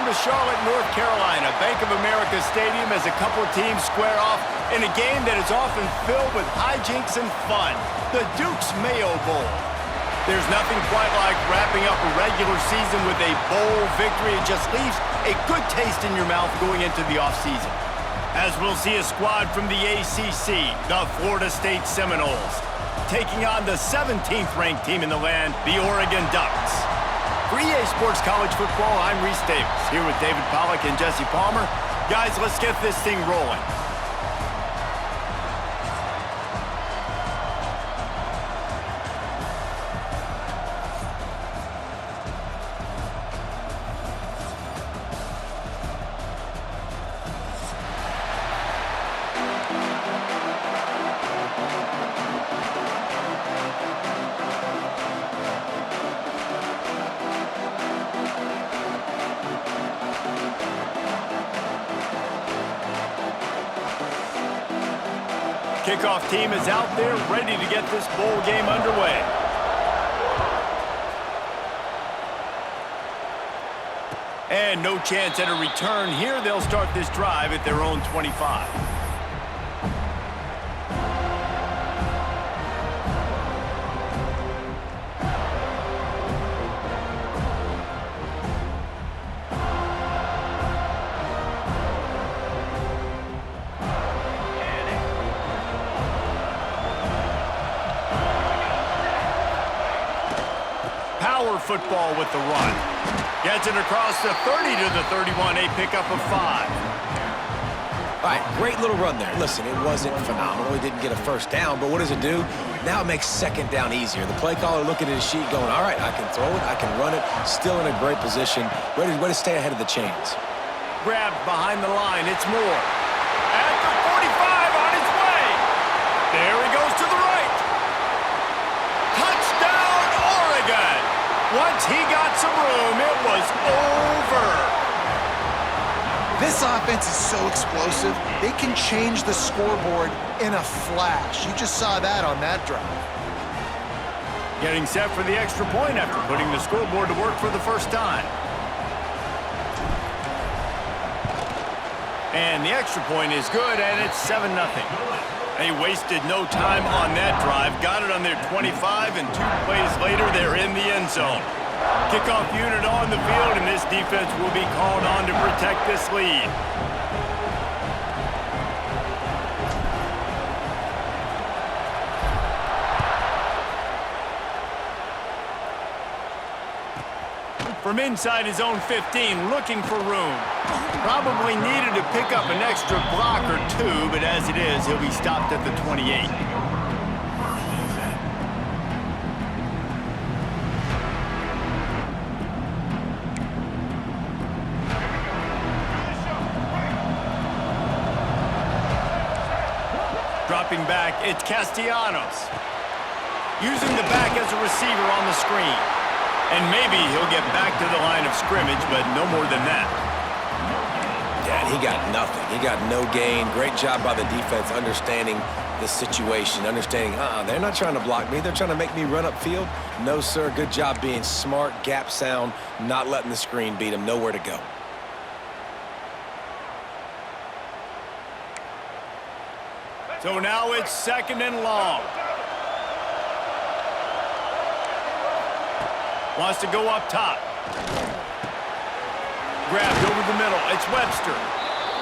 of Charlotte, North Carolina, Bank of America Stadium, as a couple of teams square off in a game that is often filled with hijinks and fun. The Duke's Mayo Bowl. There's nothing quite like wrapping up a regular season with a bowl victory. It just leaves a good taste in your mouth going into the offseason. As we'll see a squad from the ACC, the Florida State Seminoles, taking on the 17th ranked team in the land, the Oregon Ducks. For EA Sports College Football, I'm Reese Davis, here with David Pollack and Jesse Palmer. Guys, let's get this thing rolling. Kickoff team is out there ready to get this bowl game underway. And no chance at a return here. They'll start this drive at their own 25. Football with the run. Gets it across the 30 to the 31, a pickup of 5. All right, great little run there. Listen, it wasn't phenomenal. He didn't get a first down, but what does it do? Now it makes second down easier. The play caller looking at his sheet going, all right, I can throw it, I can run it, still in a great position, ready to stay ahead of the chains. Grabbed behind the line, it's Moore. At the 45, on his way. There he goes to the right. Touchdown, Oregon. Once he got some room, it was over. This offense is so explosive, they can change the scoreboard in a flash. You just saw that on that drive. Getting set for the extra point after putting the scoreboard to work for the first time. And the extra point is good, and it's 7-0. They wasted no time on that drive. Got it on their 25, and 2 plays later, they're in the end zone. Kickoff unit on the field, and this defense will be called on to protect this lead. From inside his own 15, looking for room. Probably needed to pick up an extra block or 2, but as it is, he'll be stopped at the 28. Dropping back, it's Castellanos. Using the back as a receiver on the screen. And maybe he'll get back to the line of scrimmage, but no more than that. Yeah, he got nothing. He got no gain. Great job by the defense understanding the situation, understanding, they're not trying to block me. They're trying to make me run upfield. No, sir. Good job being smart, gap sound, not letting the screen beat him. Nowhere to go. So now it's 2nd and long. Wants to go up top. Grabbed over the middle. It's Webster.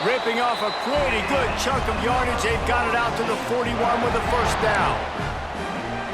Ripping off a pretty good chunk of yardage. They've got it out to the 41 with a first down.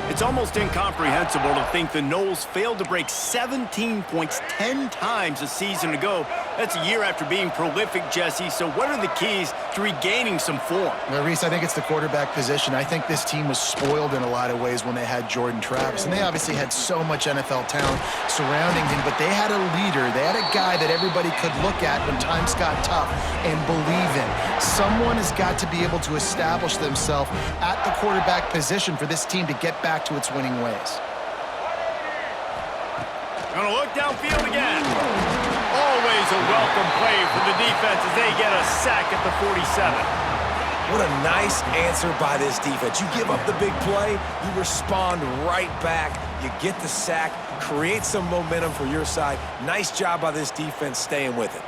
It's almost incomprehensible to think the Noles failed to break 17 points 10 times a season ago. That's a year after being prolific, Jesse. So what are the keys to regaining some form? Well, Reese, I think it's the quarterback position. I think this team was spoiled in a lot of ways when they had Jordan Travis. And they obviously had so much NFL talent surrounding him, but they had a leader. They had a guy that everybody could look at when times got tough and believe in. Someone has got to be able to establish themselves at the quarterback position for this team to get back to its winning ways. Gonna look downfield again. Always a welcome play for the defense as they get a sack at the 47. What a nice answer by this defense. You give up the big play, you respond right back, you get the sack, create some momentum for your side. Nice job by this defense staying with it.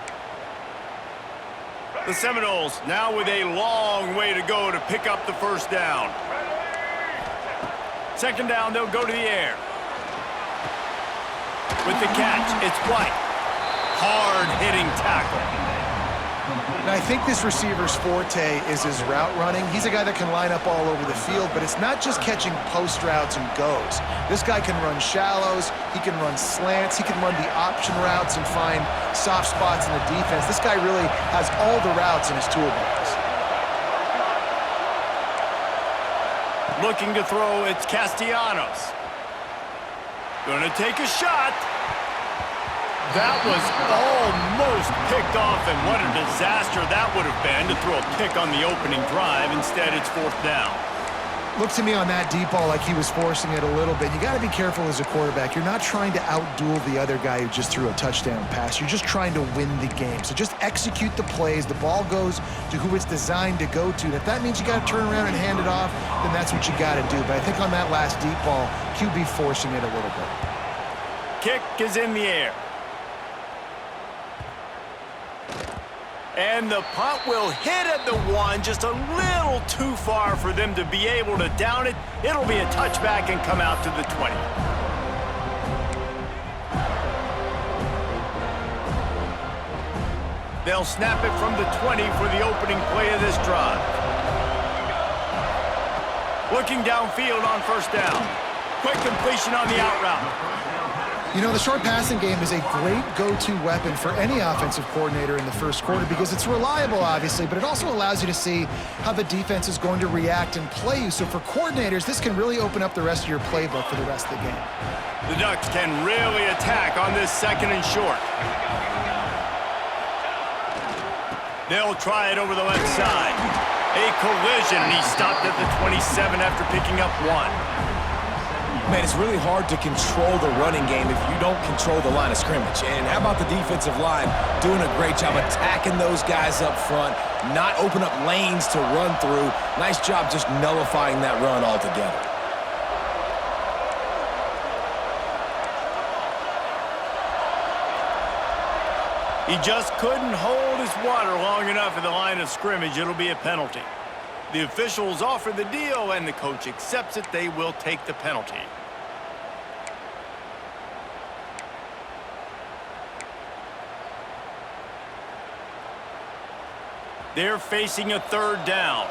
The Seminoles now with a long way to go to pick up the first down. Second down, they'll go to the air. With the catch, it's White. Hard-hitting tackle. And I think this receiver's forte is his route running. He's a guy that can line up all over the field, but it's not just catching post routes and goes. This guy can run shallows, he can run slants, he can run the option routes and find soft spots in the defense. This guy really has all the routes in his toolbox. Looking to throw, it's Castellanos. Gonna take a shot. That was almost picked off, and what a disaster that would have been to throw a pick on the opening drive. Instead, it's fourth down. Looked to me on that deep ball like he was forcing it a little bit. You got to be careful as a quarterback. You're not trying to outduel the other guy who just threw a touchdown pass. You're just trying to win the game. So just execute the plays. The ball goes to who it's designed to go to. And if that means you got to turn around and hand it off, then that's what you got to do. But I think on that last deep ball, QB forcing it a little bit. Kick is in the air. And the punt will hit at the 1, just a little too far for them to be able to down it. It'll be a touchback and come out to the 20. They'll snap it from the 20 for the opening play of this drive. Looking downfield on first down. Quick completion on the out route. You know, the short passing game is a great go-to weapon for any offensive coordinator in the first quarter because it's reliable, obviously, but it also allows you to see how the defense is going to react and play you. So for coordinators, this can really open up the rest of your playbook for the rest of the game. The Ducks can really attack on this second and short. They'll try it over the left side. A collision, and he stopped at the 27 after picking up 1. Man, it's really hard to control the running game if you don't control the line of scrimmage. And how about the defensive line doing a great job attacking those guys up front, not open up lanes to run through. Nice job just nullifying that run altogether. He just couldn't hold his water long enough at the line of scrimmage. It'll be a penalty. The officials offer the deal, and the coach accepts it. They will take the penalty. They're facing a third down.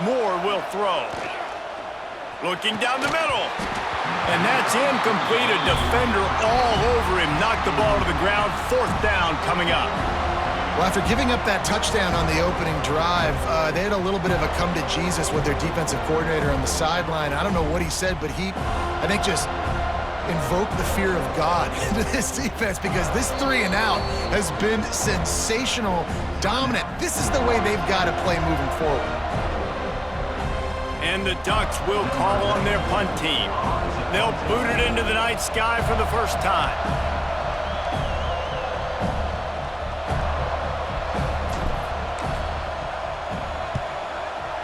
Moore will throw. Looking down the middle. And that's incomplete. A defender all over him. Knocked the ball to the ground. Fourth down coming up. Well, after giving up that touchdown on the opening drive, they had a little bit of a come to Jesus with their defensive coordinator on the sideline. I don't know what he said, but he, I think, just invoked the fear of God into this defense because this 3 and out has been sensational, dominant. This is the way they've got to play moving forward. And the Ducks will call on their punt team. They'll boot it into the night sky for the first time.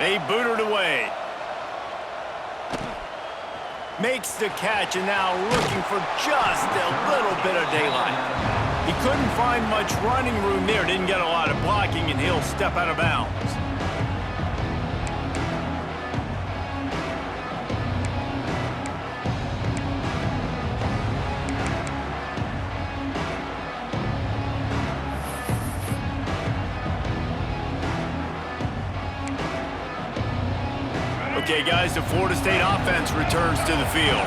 They boot it away. Makes the catch, and now looking for just a little bit of daylight. He couldn't find much running room there. Didn't get a lot of blocking, and he'll step out of bounds. Okay, guys, the Florida State offense returns to the field.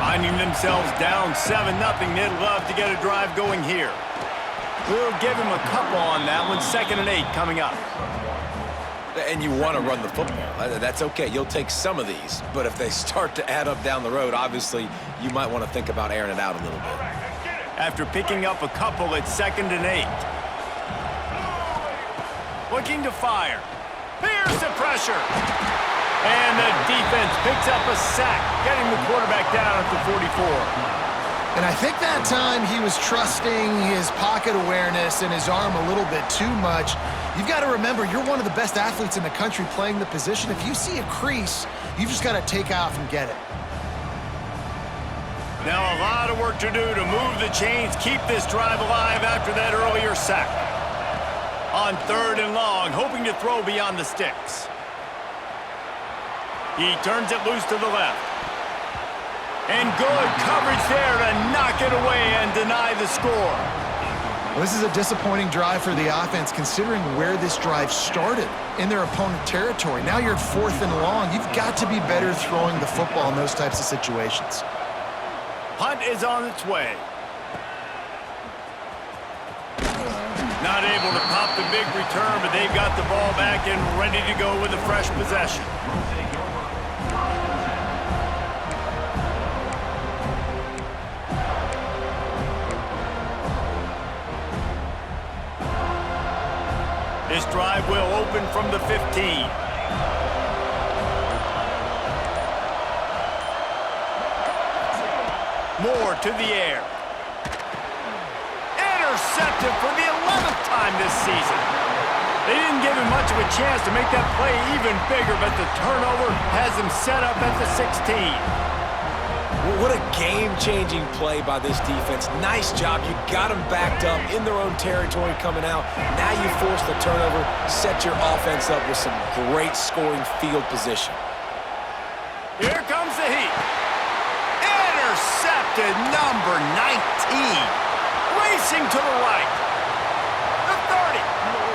Finding themselves down 7-0, they'd love to get a drive going here. We'll give him a couple on that one. 2nd and 8 coming up. And you want to run the football. That's okay. You'll take some of these. But if they start to add up down the road, obviously, you might want to think about airing it out a little bit. After picking up a couple, it's 2nd and 8. Looking to fire. Here's the pressure. And the defense picks up a sack, getting the quarterback down at the 44. And I think that time he was trusting his pocket awareness and his arm a little bit too much. You've got to remember, you're one of the best athletes in the country playing the position. If you see a crease, you've just got to take off and get it. Now a lot of work to do to move the chains, keep this drive alive after that earlier sack. On 3rd and long, hoping to throw beyond the sticks. He turns it loose to the left. And good coverage there to knock it away and deny the score. Well, this is a disappointing drive for the offense considering where this drive started in their opponent territory. Now you're at 4th and long. You've got to be better throwing the football in those types of situations. Punt is on its way. Not able to pop the big return, but they've got the ball back and ready to go with a fresh possession. This drive will open from the 15. Moore to the air. Intercepted for the 11th time this season. They didn't give him much of a chance to make that play even bigger, but the turnover has him set up at the 16. Well, what a game-changing play by this defense. Nice job. You got them backed up in their own territory coming out. Now you force the turnover, set your offense up with some great scoring field position. Here comes the heat. Intercepted number 19. Racing to the right. The 30.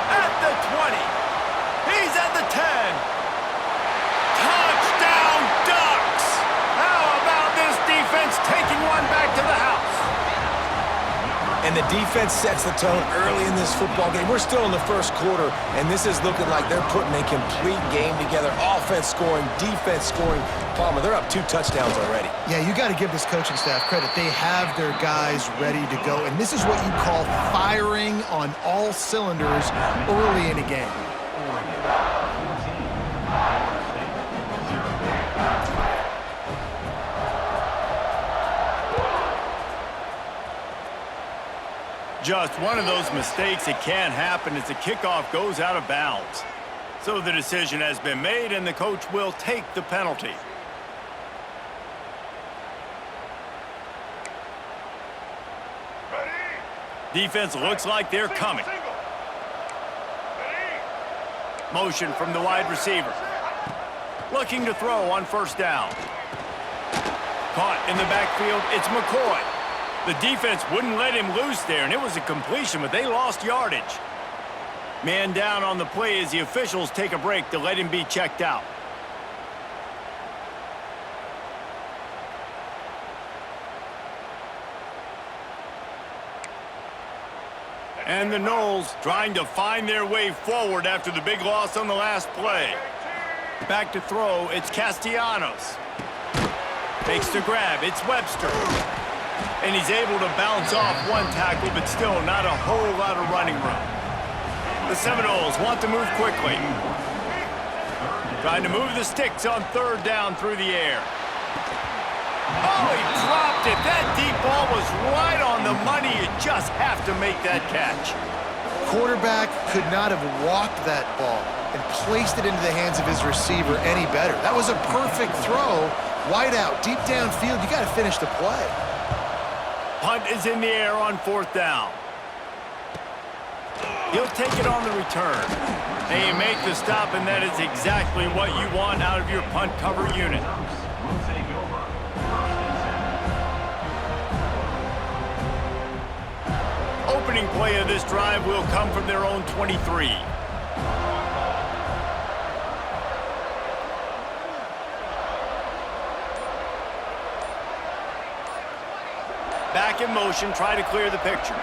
At the 20. He's at the 10. Touchdown, Ducks! How about this defense taking one back to the house? And the defense sets the tone early in this football game. We're still in the first quarter, and this is looking like they're putting a complete game together. Offense scoring, defense scoring. Palmer, they're up 2 touchdowns already. Yeah, you got to give this coaching staff credit. They have their guys ready to go, and this is what you call firing on all cylinders early in a game. Just one of those mistakes that can happen as the kickoff goes out of bounds. So the decision has been made, and the coach will take the penalty. Defense looks like they're coming. Motion from the wide receiver. Looking to throw on 1st down. Caught in the backfield, it's McCoy. The defense wouldn't let him loose there, and it was a completion, but they lost yardage. Man down on the play as the officials take a break to let him be checked out. And the Noles trying to find their way forward after the big loss on the last play. Back to throw, it's Castellanos. Makes the grab, it's Webster. And he's able to bounce off one tackle, but still not a whole lot of running room. The Seminoles want to move quickly. Trying to move the sticks on 3rd down through the air. Oh, he dropped it. That deep ball was right on the money. You just have to make that catch. Quarterback could not have walked that ball and placed it into the hands of his receiver any better. That was a perfect throw. Wide out, deep downfield. You got to finish the play. Punt is in the air on 4th down. He'll take it on the return. They make the stop, and that is exactly what you want out of your punt cover unit. Opening play of this drive will come from their own 23. Back in motion, try to clear the picture.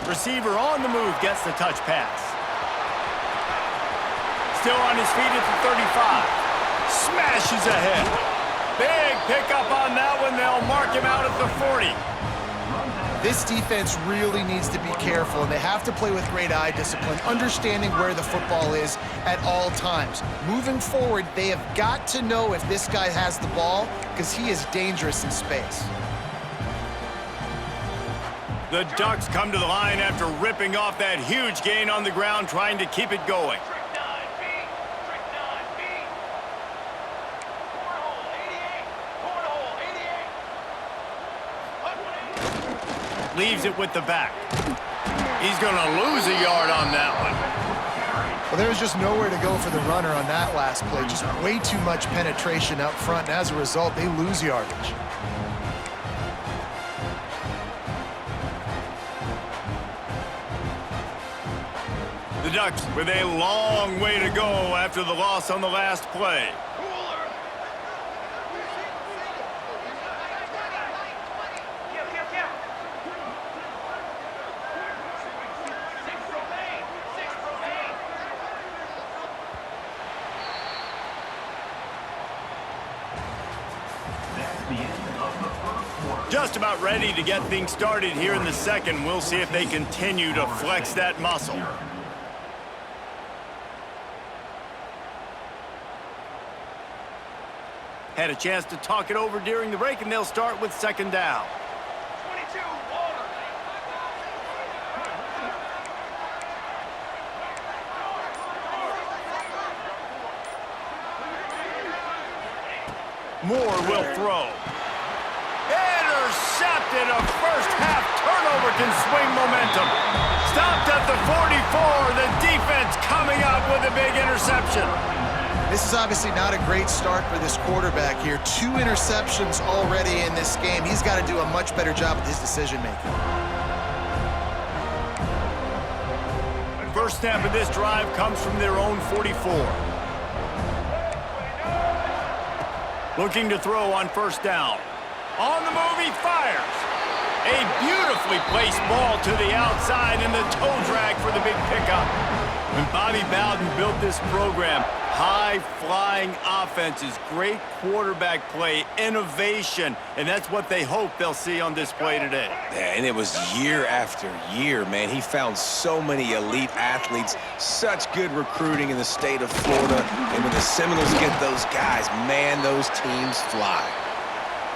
Receiver on the move gets the touch pass. Still on his feet at the 35. Smashes ahead. Big pickup on that one. They'll mark him out at the 40. This defense really needs to be careful, and they have to play with great eye discipline, understanding where the football is at all times. Moving forward, they have got to know if this guy has the ball, because he is dangerous in space. The Ducks come to the line after ripping off that huge gain on the ground, trying to keep it going. leaves it with the back. He's going to lose a yard on that one. Well, there was just nowhere to go for the runner on that last play. Just way too much penetration up front, and as a result, they lose yardage. The Ducks with a long way to go after the loss on the last play. Just about ready to get things started here in the second. We'll see if they continue to flex that muscle. Had a chance to talk it over during the break, and they'll start with second down. 22, Moore will throw. Intercepted. A first-half turnover can swing momentum. Stopped at the 44. The defense coming up with a big interception. This is obviously not a great start for this quarterback here. 2 interceptions already in this game. He's got to do a much better job with his decision-making. First snap of this drive comes from their own 44. Looking to throw on first down. On the move, he fires. A beautifully placed ball to the outside, and the toe drag for the big pickup. When Bobby Bowden built this program, high-flying offenses, great quarterback play, innovation, and that's what they hope they'll see on display today. Yeah, and it was year after year, man. He found so many elite athletes, such good recruiting in the state of Florida, and when the Seminoles get those guys, man, those teams fly.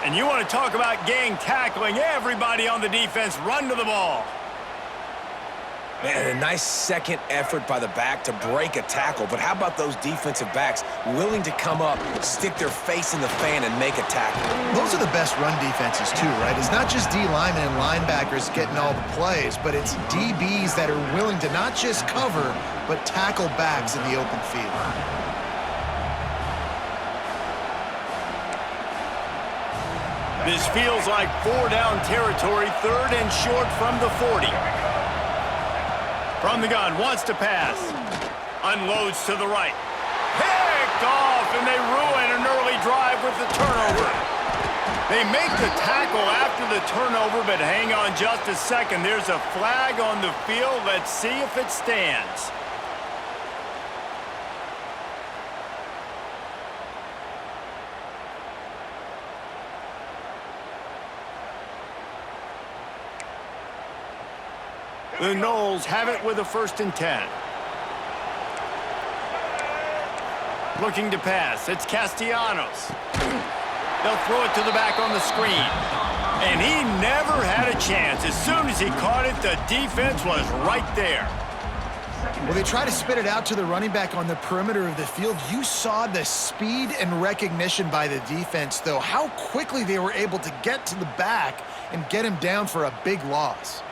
And you want to talk about gang tackling, everybody on the defense run to the ball. Man, a nice second effort by the back to break a tackle, but how about those defensive backs willing to come up, stick their face in the fan, and make a tackle? Those are the best run defenses too, right? It's not just D linemen and linebackers getting all the plays, but it's DBs that are willing to not just cover, but tackle backs in the open field. This feels like 4-down territory, 3rd and short from the 40. From the gun, wants to pass. Unloads to the right. Picked off, and they ruin an early drive with the turnover. They make the tackle after the turnover, but hang on just a second. There's a flag on the field. Let's see if it stands. The Noles have it with a 1st and 10. Looking to pass. It's Castellanos. They'll throw it to the back on the screen. And he never had a chance. As soon as he caught it, the defense was right there. Well, they try to spit it out to the running back on the perimeter of the field. You saw the speed and recognition by the defense, though, how quickly they were able to get to the back and get him down for a big loss.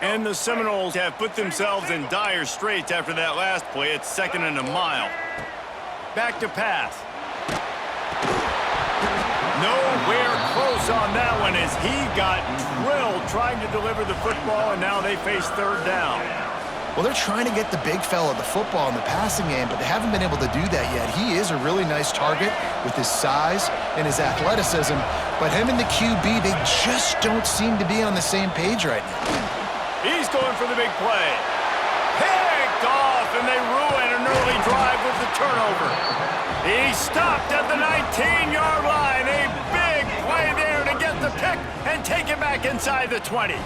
And the Seminoles have put themselves in dire straits after that last play. It's 2nd and a mile. Back to pass. Nowhere close on that one as he got drilled trying to deliver the football, and now they face 3rd down. Well, they're trying to get the big fella the football in the passing game, but they haven't been able to do that yet. He is a really nice target with his size and his athleticism, but him and the QB, they just don't seem to be on the same page right now. He's going for the big play. Picked off, and they ruin an early drive with the turnover. He stopped at the 19-yard line. A big play there to get the pick and take it back inside the 20.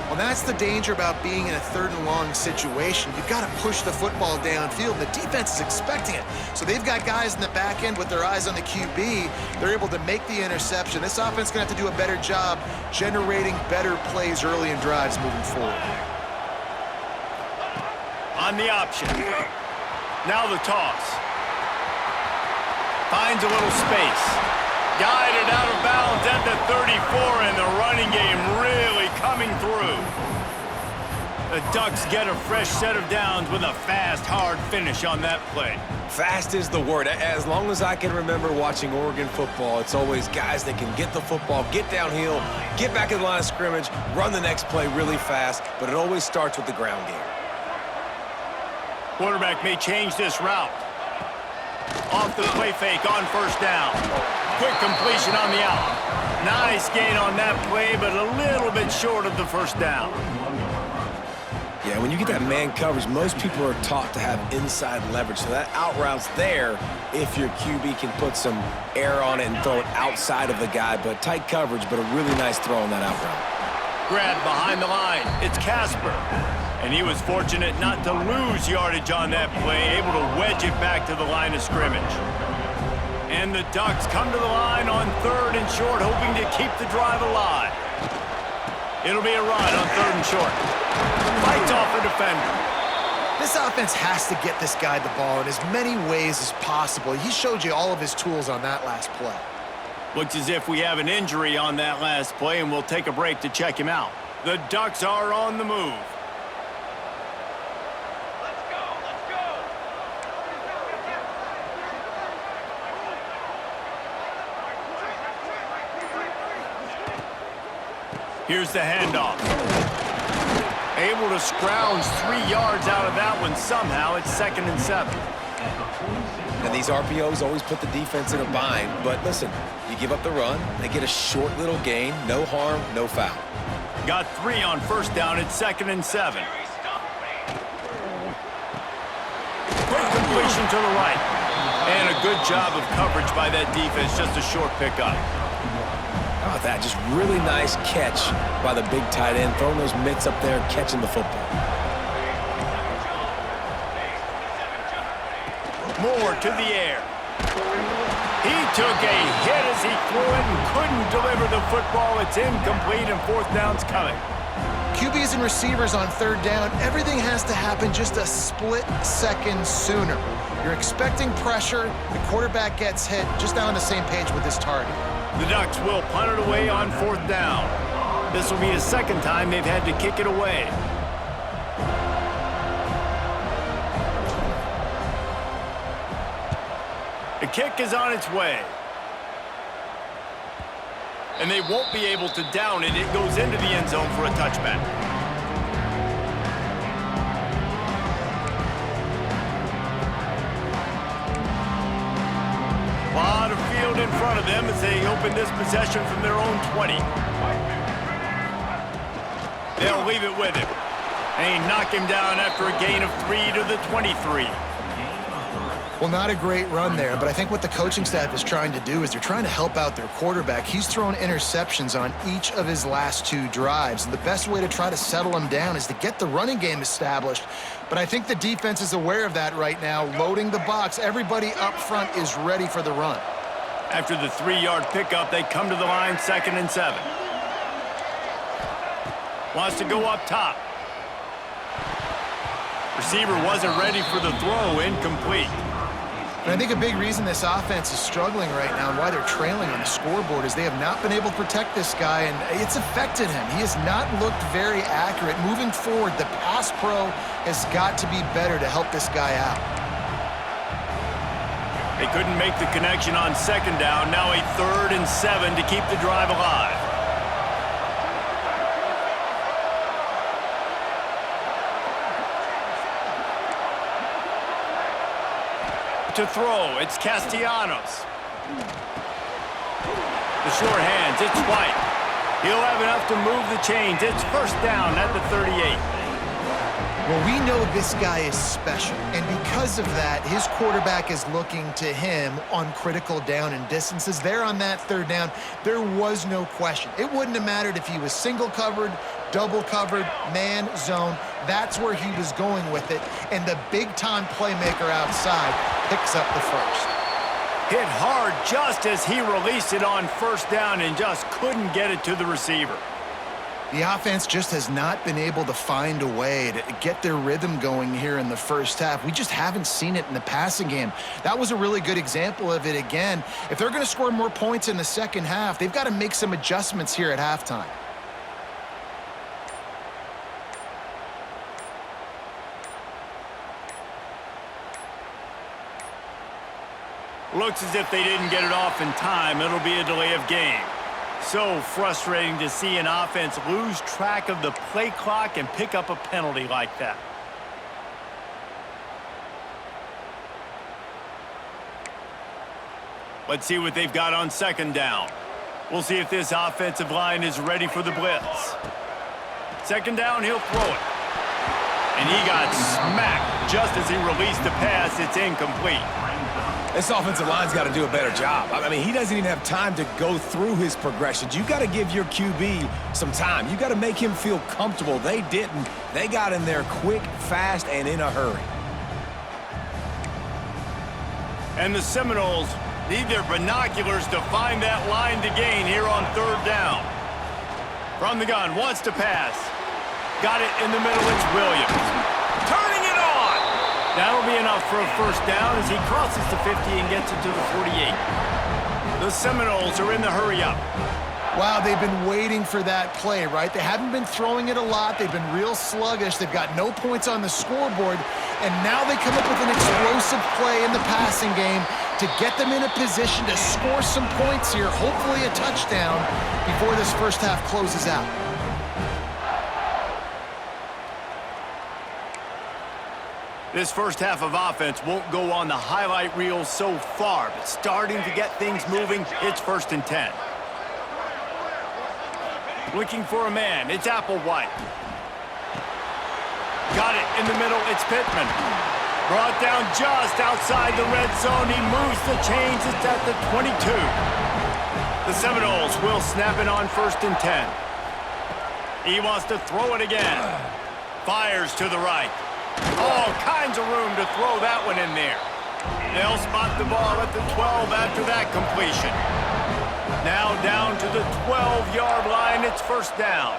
Well, that's the danger about being in a 3rd and long situation. You've got to push the football downfield. The defense is expecting it. So they've got guys in the back end with their eyes on the QB. They're able to make the interception. This offense is going to have to do a better job generating better plays early in drives moving forward. On the option. Now the toss. Finds a little space. Guided out of bounds at the 34, and the running game really coming through. The Ducks get a fresh set of downs with a fast, hard finish on that play. Fast is the word. As long as I can remember watching Oregon football, it's always guys that can get the football, get downhill, get back in the line of scrimmage, run the next play really fast, but it always starts with the ground game. Quarterback may change this route. Off the play fake on first down. Quick completion on the out. Nice gain on that play, but a little bit short of the first down. Yeah, when you get that man coverage, most people are taught to have inside leverage. So that out route's there if your QB can put some air on it and throw it outside of the guy. But tight coverage, but a really nice throw on that out route. Grab behind the line. It's Casper. And he was fortunate not to lose yardage on that play, able to wedge it back to the line of scrimmage. And the Ducks come to the line on 3rd and short, hoping to keep the drive alive. It'll be a run on 3rd and short. Fights off a defender. This offense has to get this guy the ball in as many ways as possible. He showed you all of his tools on that last play. Looks as if we have an injury on that last play, and we'll take a break to check him out. The Ducks are on the move. Here's the handoff. Able to scrounge 3 yards out of that one somehow. It's 2nd and 7. And these RPOs always put the defense in a bind. But listen, you give up the run, they get a short little gain, no harm, no foul. Got 3 on first down. It's 2nd and 7. Quick completion to the right. And a good job of coverage by that defense. Just a short pickup. How about that? Just really nice catch by the big tight end, throwing those mitts up there, catching the football. Moore to the air. He took a hit as he threw it and couldn't deliver the football. It's incomplete, and 4th down's coming. QBs and receivers on 3rd down, everything has to happen just a split second sooner. You're expecting pressure, the quarterback gets hit, just not on the same page with his target. The Ducks will punt it away on 4th down. This will be the 2nd time they've had to kick it away. The kick is on its way. And they won't be able to down it. It goes into the end zone for a touchback. A lot of field in front of them as they open this possession from their own 20. They'll leave it with him. They knock him down after a gain of 3 to the 23. Well, not a great run there, but I think what the coaching staff is trying to do is they're trying to help out their quarterback. He's thrown interceptions on each of his last 2 drives, and the best way to try to settle him down is to get the running game established. But I think the defense is aware of that right now, loading the box. Everybody up front is ready for the run. After the 3-yard pickup, they come to the line, 2nd and 7. Wants to go up top. Receiver wasn't ready for the throw, incomplete. And I think a big reason this offense is struggling right now and why they're trailing on the scoreboard is they have not been able to protect this guy, and it's affected him. He has not looked very accurate. Moving forward, the pass pro has got to be better to help this guy out. They couldn't make the connection on 2nd down. Now a 3rd and 7 to keep the drive alive. To throw, it's Castellanos. The short hands, it's White. He'll have enough to move the chains. It's 1st down at the 38. Well, we know this guy is special, and because of that, his quarterback is looking to him on critical down and distances. There on that 3rd down, there was no question. It wouldn't have mattered if he was single covered, double covered, man, zone. That's where he was going with it, and the big-time playmaker outside picks up the 1st. Hit hard just as he released it on 1st down and just couldn't get it to the receiver. The offense just has not been able to find a way to get their rhythm going here in the first half. We just haven't seen it in the passing game. That was a really good example of it again. If they're going to score more points in the second half, they've got to make some adjustments here at halftime. Looks as if they didn't get it off in time. It'll be a delay of game. So frustrating to see an offense lose track of the play clock and pick up a penalty like that. Let's see what they've got on second down. We'll see if this offensive line is ready for the blitz. Second down, he'll throw it. And he got smacked just as he released the pass. It's incomplete. This offensive line's got to do a better job. I mean, he doesn't even have time to go through his progressions. You got to give your QB some time. You got to make him feel comfortable. They didn't. They got in there quick, fast, and in a hurry. And the Seminoles need their binoculars to find that line to gain here on third down. From the gun, wants to pass. Got it in the middle, it's Williams. Turning it on! That'll be enough for a first down as he crosses the 50 and gets it to the 48. The Seminoles are in the hurry-up. Wow, they've been waiting for that play, right? They haven't been throwing it a lot. They've been real sluggish. They've got no points on the scoreboard. And now they come up with an explosive play in the passing game to get them in a position to score some points here, hopefully a touchdown, before this first half closes out. This first half of offense won't go on the highlight reel so far, but starting to get things moving, it's 1st and 10. Looking for a man, it's Applewhite. Got it in the middle, it's Pittman. Brought down just outside the red zone, he moves the chains, it's at the 22. The Seminoles will snap it on 1st and 10. He wants to throw it again. Fires to the right. All kinds of room to throw that one in there. They'll spot the ball at the 12 after that completion. Now down to the 12-yard line, it's 1st down.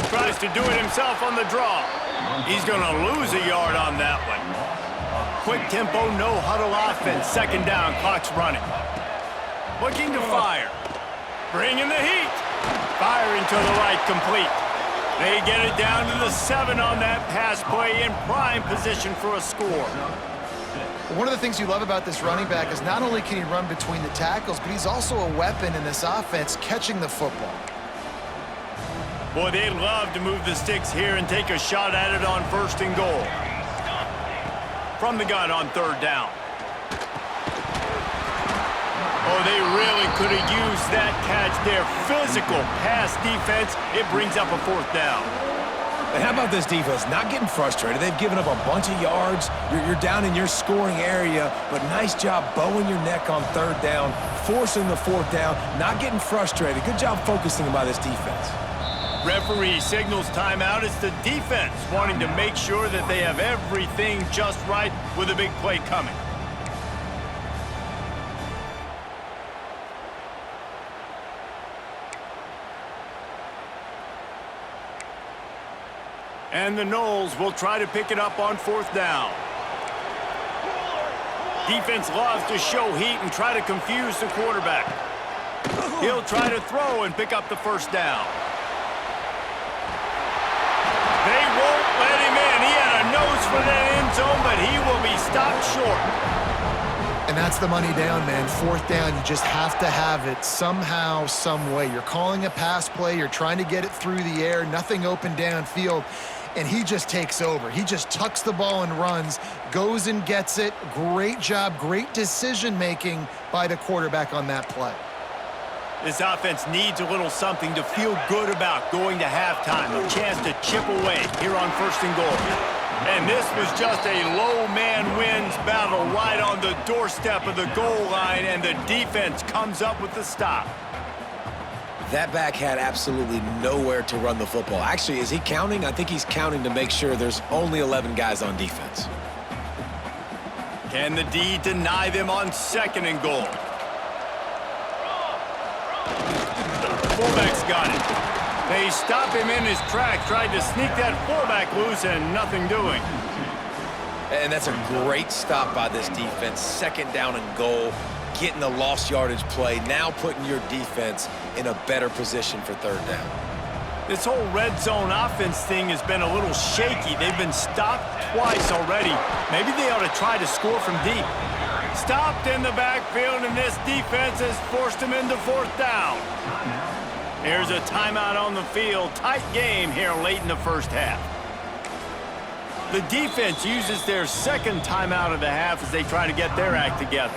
Tries to do it himself on the draw. He's going to lose a yard on that one. Quick tempo, no huddle offense. 2nd down, clock's running. Looking to fire. Bringing the heat. Firing to the right, complete. They get it down to the 7 on that pass play in prime position for a score. One of the things you love about this running back is not only can he run between the tackles, but he's also a weapon in this offense catching the football. Boy, they'd love to move the sticks here and take a shot at it on 1st and goal. From the gun on 3rd down. Oh, they really could have used that catch there. Physical pass defense. It brings up a 4th down. And how about this defense? Not getting frustrated. They've given up a bunch of yards. You're down in your scoring area, but nice job bowing your neck on 3rd down, forcing the 4th down, not getting frustrated. Good job focusing by this defense. Referee signals timeout. It's the defense wanting to make sure that they have everything just right with a big play coming. And the Noles will try to pick it up on 4th down. Defense loves to show heat and try to confuse the quarterback. He'll try to throw and pick up the 1st down. They won't let him in. He had a nose for that end zone, but he will be stopped short. And that's the money down, man. 4th down, you just have to have it somehow, some way. You're calling a pass play. You're trying to get it through the air. Nothing open downfield. And he just takes over. He just tucks the ball and runs, goes and gets it. Great job, great decision-making by the quarterback on that play. This offense needs a little something to feel good about going to halftime. A chance to chip away here on 1st and goal. And this was just a low man wins battle right on the doorstep of the goal line, and the defense comes up with the stop. That back had absolutely nowhere to run the football. Actually, is he counting? I think he's counting to make sure there's only 11 guys on defense. Can the D deny them on 2nd and goal? Fullback's got it. They stop him in his tracks, tried to sneak that fullback loose, and nothing doing. And that's a great stop by this defense. Second down and goal, getting the lost yardage play, now putting your defense in a better position for third down. This whole red zone offense thing has been a little shaky. They've been stopped twice already. Maybe they ought to try to score from deep. Stopped in the backfield, and this defense has forced him into fourth down. Here's a timeout on the field. Tight game here late in the first half. The defense uses their second timeout of the half as they try to get their act together.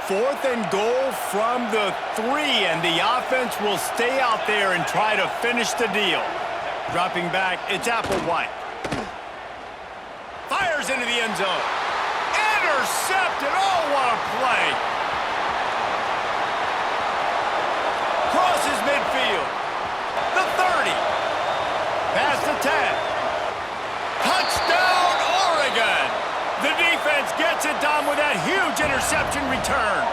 Fourth and goal from the 3, and the offense will stay out there and try to finish the deal. Dropping back, it's Applewhite. Fires into the end zone. Intercepted. Oh, what a play. Crosses midfield. The 30. Past the 10. Touchdown, Oregon. The defense gets it done with that huge interception return.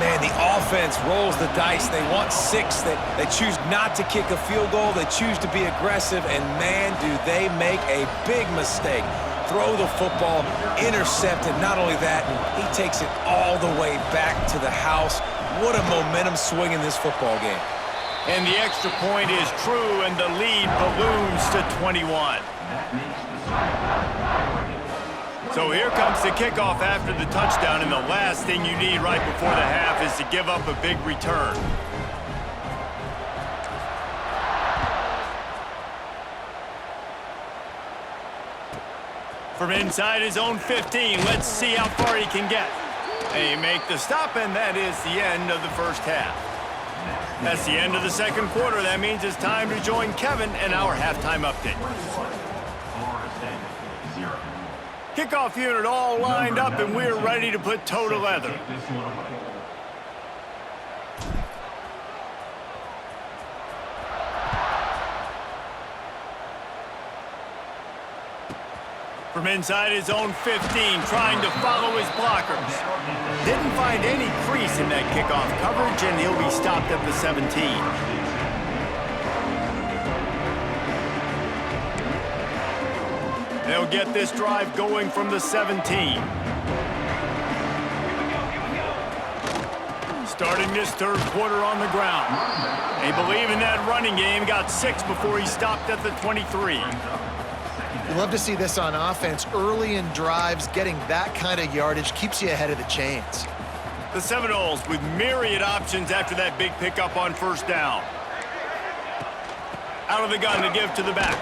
Man, the offense rolls the dice. They want 6. They choose not to kick a field goal. They choose to be aggressive, and man, do they make a big mistake. Throw the football, intercepted. Not only that, he takes it all the way back to the house. What a momentum swing in this football game. And the extra point is true, and the lead balloons to 21. So here comes the kickoff after the touchdown, and the last thing you need right before the half is to give up a big return. From inside his own 15, let's see how far he can get. They make the stop, and that is the end of the first half. That's the end of the second quarter. That means it's time to join Kevin in our halftime update. Kickoff unit all lined up, and we're ready to put toe to leather. From inside his own 15, trying to follow his blockers. Didn't find any crease in that kickoff coverage, and he'll be stopped at the 17. They'll get this drive going from the 17. Starting this third quarter on the ground. They believe in that running game. Got 6 before he stopped at the 23. You love to see this on offense. Early in drives, getting that kind of yardage keeps you ahead of the chains. The Seminoles with myriad options after that big pickup on first down. Out of the gun to give to the back.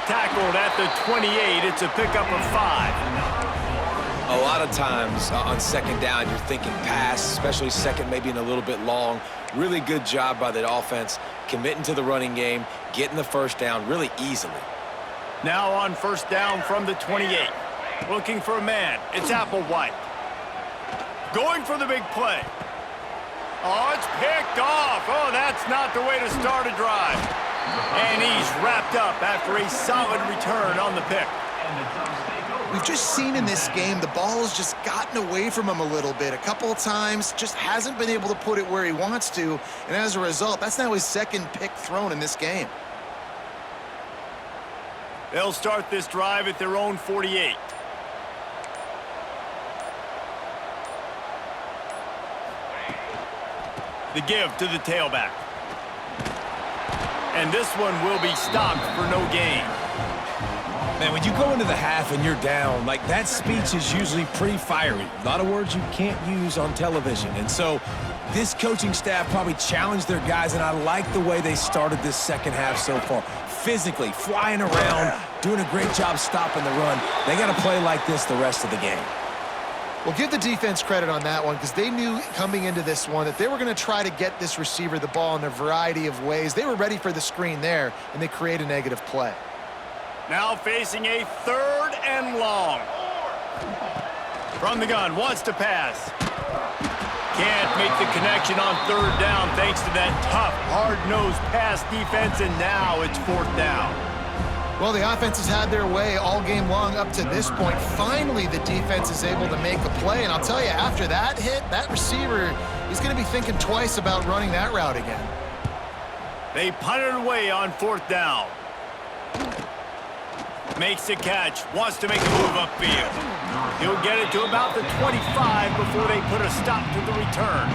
Tackled at the 28. It's a pickup of 5. A lot of times on second down, you're thinking pass, especially second, maybe in a little bit long. Really good job by the offense, committing to the running game, getting the first down really easily. Now on first down from the 28. Looking for a man. It's Applewhite. Going for the big play. Oh, it's picked off. Oh, that's not the way to start a drive. And he's wrapped up after a solid return on the pick. We've just seen in this game the ball has just gotten away from him a little bit. A couple of times, just hasn't been able to put it where he wants to. And as a result, that's now his second pick thrown in this game. They'll start this drive at their own 48. The give to the tailback. And this one will be stopped for no gain. Man, when you go into the half and you're down, like that speech is usually pretty fiery. A lot of words you can't use on television. And so this coaching staff probably challenged their guys, and I like the way they started this second half so far. Physically, flying around, doing a great job stopping the run. They got to play like this the rest of the game. Well, give the defense credit on that one because they knew coming into this one that they were going to try to get this receiver the ball in a variety of ways. They were ready for the screen there, and they create a negative play. Now facing a 3rd and long. From the gun, wants to pass. Can't make the connection on 3rd down thanks to that tough, hard-nosed pass defense, and now it's 4th down. Well, the offense has had their way all game long up to this point. Finally, the defense is able to make a play, and I'll tell you, after that hit, that receiver is going to be thinking twice about running that route again. They punted away on 4th down. Makes the catch, wants to make a move upfield. He'll get it to about the 25 before they put a stop to the return.